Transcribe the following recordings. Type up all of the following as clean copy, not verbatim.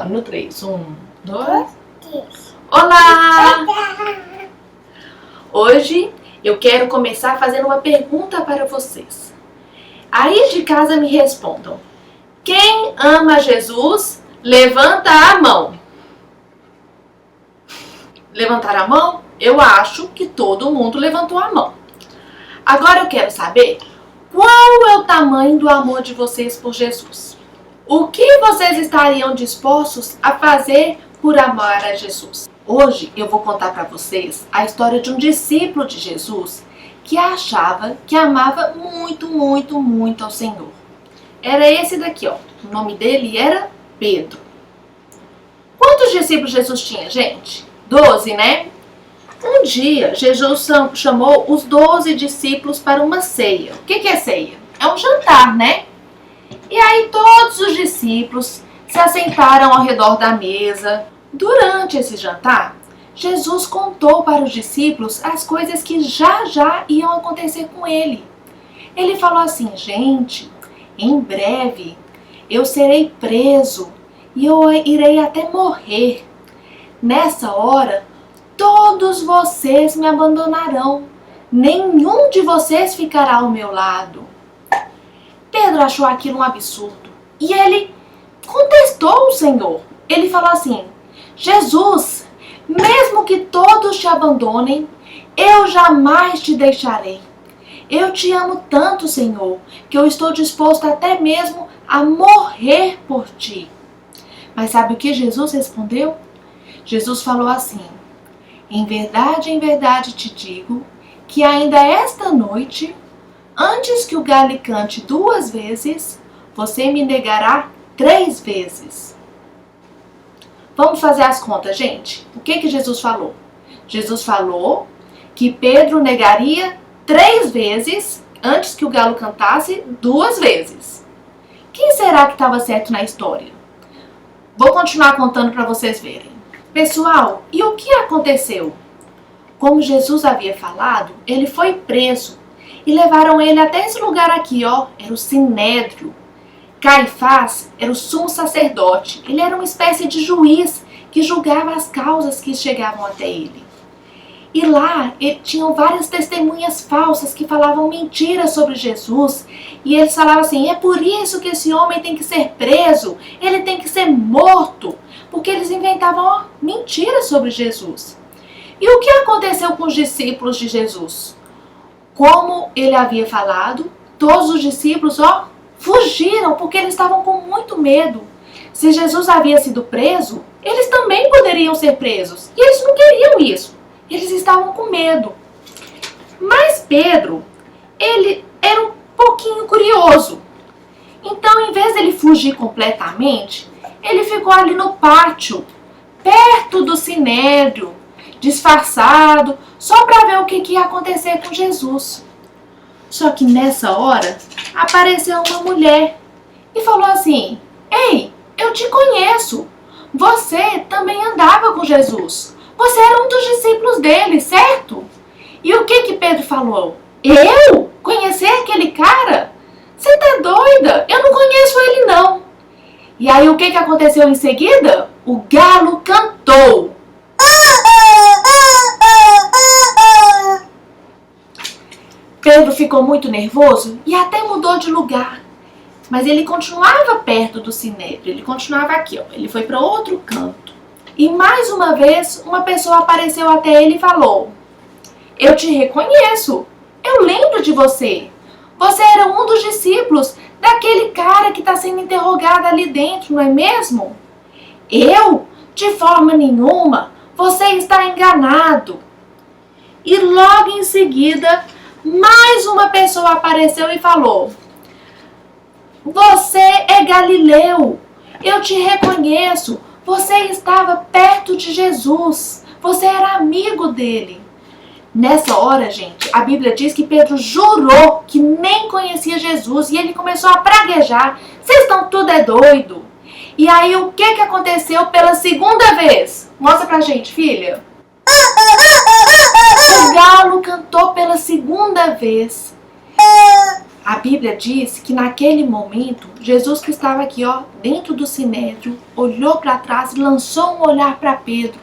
ó, no 3. 1, 2. Olá! Hoje eu quero começar fazendo uma pergunta para vocês. Aí de casa me respondam. Quem ama Jesus, levanta a mão. Levantar a mão? Eu acho que todo mundo levantou a mão. Agora eu quero saber qual é o tamanho do amor de vocês por Jesus. O que vocês estariam dispostos a fazer por amar a Jesus? Hoje eu vou contar para vocês a história de um discípulo de Jesus que achava que amava muito, muito, muito ao Senhor. Era esse daqui, ó. O nome dele era Pedro. Quantos discípulos Jesus tinha, gente? 12, né? Um dia, Jesus chamou os 12 discípulos para uma ceia. O que é ceia? É um jantar, né? E aí todos os discípulos se assentaram ao redor da mesa. Durante esse jantar, Jesus contou para os discípulos as coisas que já iam acontecer com ele. Ele falou assim, gente, em breve eu serei preso e eu irei até morrer. Nessa hora, todos vocês me abandonarão. Nenhum de vocês ficará ao meu lado. Pedro achou aquilo um absurdo. E ele contestou o Senhor. Ele falou assim, Jesus, mesmo que todos te abandonem, eu jamais te deixarei. Eu te amo tanto, Senhor, que eu estou disposto até mesmo a morrer por ti. Mas sabe o que Jesus respondeu? Jesus falou assim, em verdade te digo, que ainda esta noite, antes que o galho cante 2 vezes, você me negará 3 vezes. Vamos fazer as contas, gente. O que Jesus falou? Jesus falou que Pedro negaria 3 vezes antes que o galo cantasse 2 vezes. Quem será que estava certo na história? Vou continuar contando para vocês verem. Pessoal, e o que aconteceu? Como Jesus havia falado, ele foi preso e levaram ele até esse lugar aqui, ó, era o Sinédrio. Caifás era o sumo sacerdote, ele era uma espécie de juiz que julgava as causas que chegavam até ele. E lá tinham várias testemunhas falsas que falavam mentiras sobre Jesus. E eles falavam assim, é por isso que esse homem tem que ser preso, ele tem que ser morto. Porque eles inventavam mentiras sobre Jesus. E o que aconteceu com os discípulos de Jesus? Como ele havia falado, todos os discípulos fugiram porque eles estavam com muito medo. Se Jesus havia sido preso, eles também poderiam ser presos. E eles não queriam isso. Eles estavam com medo. Mas Pedro, ele era um pouquinho curioso. Então, em vez dele fugir completamente, ele ficou ali no pátio, perto do Sinédrio, disfarçado, só para ver o que ia acontecer com Jesus. Só que nessa hora, apareceu uma mulher e falou assim, ei, eu te conheço, você também andava com Jesus, você era um dos discípulos dele, certo? E o que Pedro falou? Eu? Conhecer aquele cara? Você tá doida? Eu não conheço ele não. E aí o que aconteceu em seguida? O galo cantou. Pedro ficou muito nervoso e até mudou de lugar. Mas ele continuava perto do Sinédrio, ele continuava aqui, ó. Ele foi para outro canto. E mais uma vez, uma pessoa apareceu até ele e falou, eu te reconheço, eu lembro de você. Você era um dos discípulos daquele cara que está sendo interrogado ali dentro, não é mesmo? Eu? De forma nenhuma, você está enganado. E logo em seguida, mais uma pessoa apareceu e falou, você é Galileu, eu te reconheço, você estava perto de Jesus, você era amigo dele. Nessa hora, gente, a Bíblia diz que Pedro jurou que nem conhecia Jesus e ele começou a praguejar. Vocês estão tudo doido. E aí, o que aconteceu pela segunda vez? Mostra pra gente, filha. O galo cantou pela segunda vez. A Bíblia diz que naquele momento, Jesus que estava aqui, dentro do sinédrio, olhou para trás e lançou um olhar para Pedro.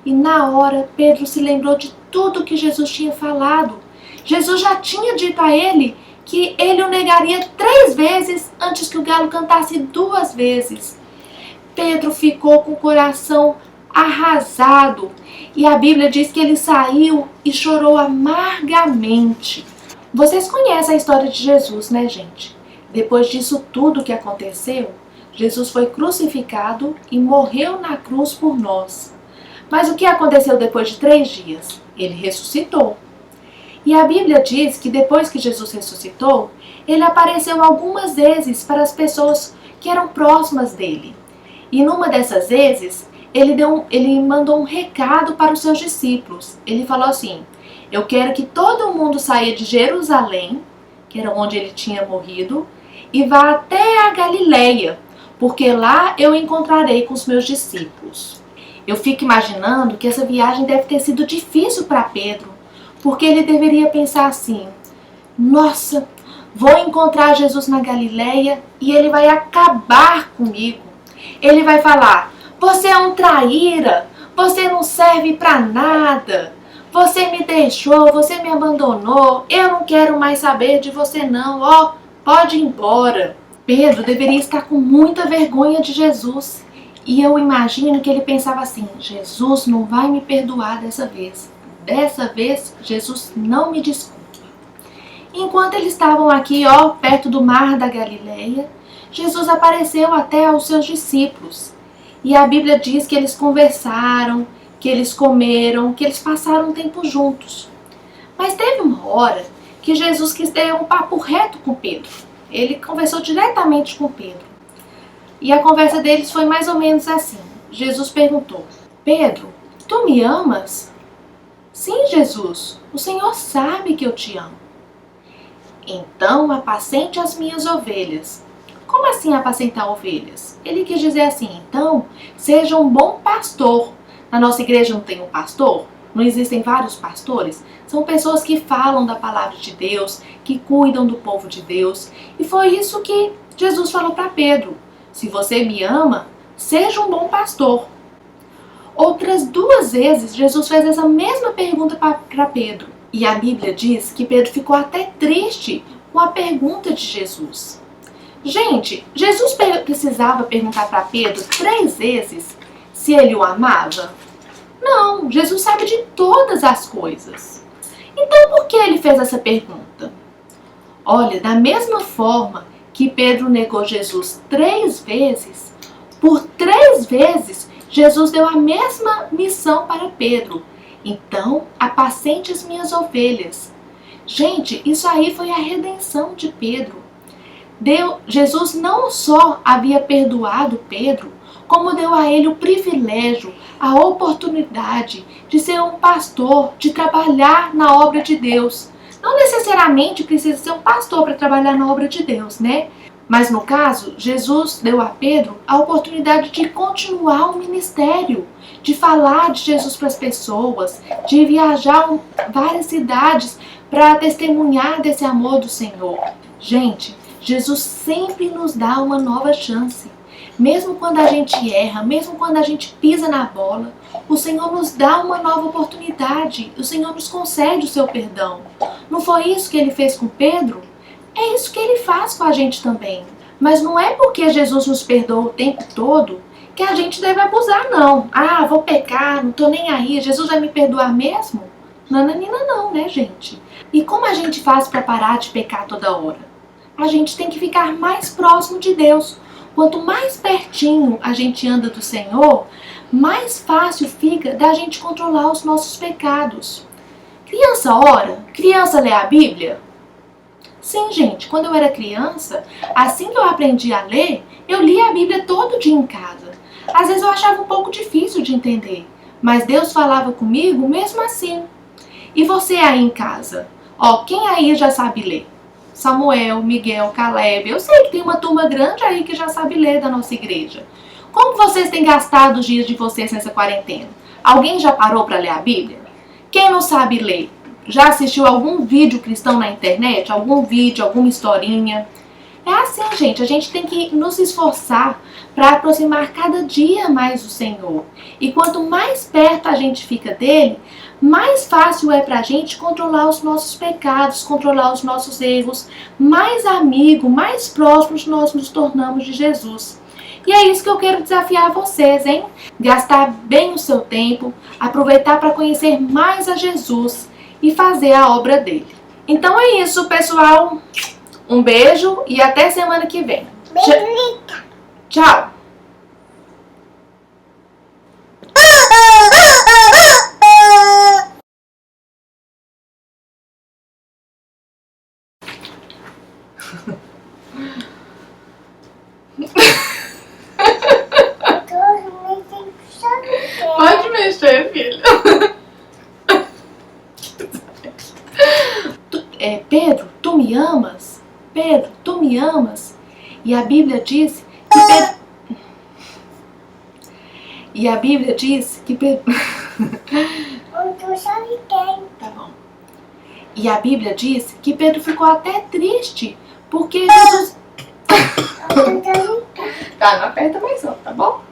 E na hora, Pedro se lembrou de tudo que Jesus tinha falado. Jesus já tinha dito a ele que ele o negaria 3 vezes antes que o galo cantasse 2 vezes. Pedro ficou com o coração arrasado. E a Bíblia diz que ele saiu e chorou amargamente. Vocês conhecem a história de Jesus, né, gente? Depois disso tudo que aconteceu, Jesus foi crucificado e morreu na cruz por nós. Mas o que aconteceu depois de 3 dias? Ele ressuscitou. E a Bíblia diz que depois que Jesus ressuscitou, ele apareceu algumas vezes para as pessoas que eram próximas dele. E numa dessas vezes, ele mandou um recado para os seus discípulos. Ele falou assim: eu quero que todo mundo saia de Jerusalém, que era onde ele tinha morrido, e vá até a Galileia, porque lá eu encontrarei com os meus discípulos. Eu fico imaginando que essa viagem deve ter sido difícil para Pedro, porque ele deveria pensar assim: nossa, vou encontrar Jesus na Galileia e ele vai acabar comigo. Ele vai falar: você é um traíra, você não serve para nada, você me deixou, você me abandonou, eu não quero mais saber de você não, pode ir embora. Pedro deveria estar com muita vergonha de Jesus. E eu imagino que ele pensava assim: Jesus não vai me perdoar dessa vez. Dessa vez, Jesus não me desculpa. Enquanto eles estavam aqui, perto do mar da Galileia, Jesus apareceu até aos seus discípulos. E a Bíblia diz que eles conversaram, que eles comeram, que eles passaram um tempo juntos. Mas teve uma hora que Jesus quis ter um papo reto com Pedro. Ele conversou diretamente com Pedro. E a conversa deles foi mais ou menos assim. Jesus perguntou: Pedro, tu me amas? Sim, Jesus, o Senhor sabe que eu te amo. Então apacente as minhas ovelhas. Como assim apacentar ovelhas? Ele quis dizer assim: então seja um bom pastor. Na nossa igreja não tem um pastor? Não existem vários pastores? São pessoas que falam da palavra de Deus, que cuidam do povo de Deus. E foi isso que Jesus falou para Pedro: se você me ama, seja um bom pastor. Outras 2 vezes, Jesus fez essa mesma pergunta para Pedro. E a Bíblia diz que Pedro ficou até triste com a pergunta de Jesus. Gente, Jesus precisava perguntar para Pedro 3 vezes se ele o amava? Não, Jesus sabe de todas as coisas. Então por que ele fez essa pergunta? Olha, da mesma forma que Pedro negou Jesus 3 vezes, por 3 vezes Jesus deu a mesma missão para Pedro. Então, apacente as minhas ovelhas. Gente, isso aí foi a redenção de Pedro. Jesus não só havia perdoado Pedro, como deu a ele o privilégio, a oportunidade de ser um pastor, de trabalhar na obra de Deus. Não necessariamente precisa ser um pastor para trabalhar na obra de Deus, né? Mas no caso, Jesus deu a Pedro a oportunidade de continuar o ministério, de falar de Jesus para as pessoas, de viajar várias cidades para testemunhar desse amor do Senhor. Gente, Jesus sempre nos dá uma nova chance. Mesmo quando a gente erra, mesmo quando a gente pisa na bola, o Senhor nos dá uma nova oportunidade. O Senhor nos concede o seu perdão. Não foi isso que ele fez com Pedro? É isso que ele faz com a gente também. Mas não é porque Jesus nos perdoa o tempo todo que a gente deve abusar, não. Vou pecar, não tô nem aí, Jesus vai me perdoar mesmo? Nananina não, né, gente? E como a gente faz para parar de pecar toda hora? A gente tem que ficar mais próximo de Deus. Quanto mais pertinho a gente anda do Senhor, mais fácil fica da gente controlar os nossos pecados. Criança ora? Criança lê a Bíblia? Sim, gente, quando eu era criança, assim que eu aprendi a ler, eu lia a Bíblia todo dia em casa. Às vezes eu achava um pouco difícil de entender, mas Deus falava comigo mesmo assim. E você aí em casa? Quem aí já sabe ler? Samuel, Miguel, Caleb, eu sei que tem uma turma grande aí que já sabe ler da nossa igreja. Como vocês têm gastado os dias de vocês nessa quarentena? Alguém já parou para ler a Bíblia? Quem não sabe ler? já assistiu algum vídeo cristão na internet? Algum vídeo, alguma historinha? É assim, gente, a gente tem que nos esforçar para aproximar cada dia mais do Senhor. E quanto mais perto a gente fica dele, mais fácil é para a gente controlar os nossos pecados, controlar os nossos erros, mais amigo, mais próximos nós nos tornamos de Jesus. E é isso que eu quero desafiar vocês, hein? Gastar bem o seu tempo, aproveitar para conhecer mais a Jesus e fazer a obra dele. Então é isso, pessoal. Um beijo e até semana que vem. Tchau! Pode mexer, filho. Pedro, tu me amas? Pedro, tu me amas? E a Bíblia diz que Pedro... E a Bíblia diz que Pedro... Tá bom. E a Bíblia diz que Pedro ficou até triste, porque Jesus... Tá, não aperta mais não, tá bom?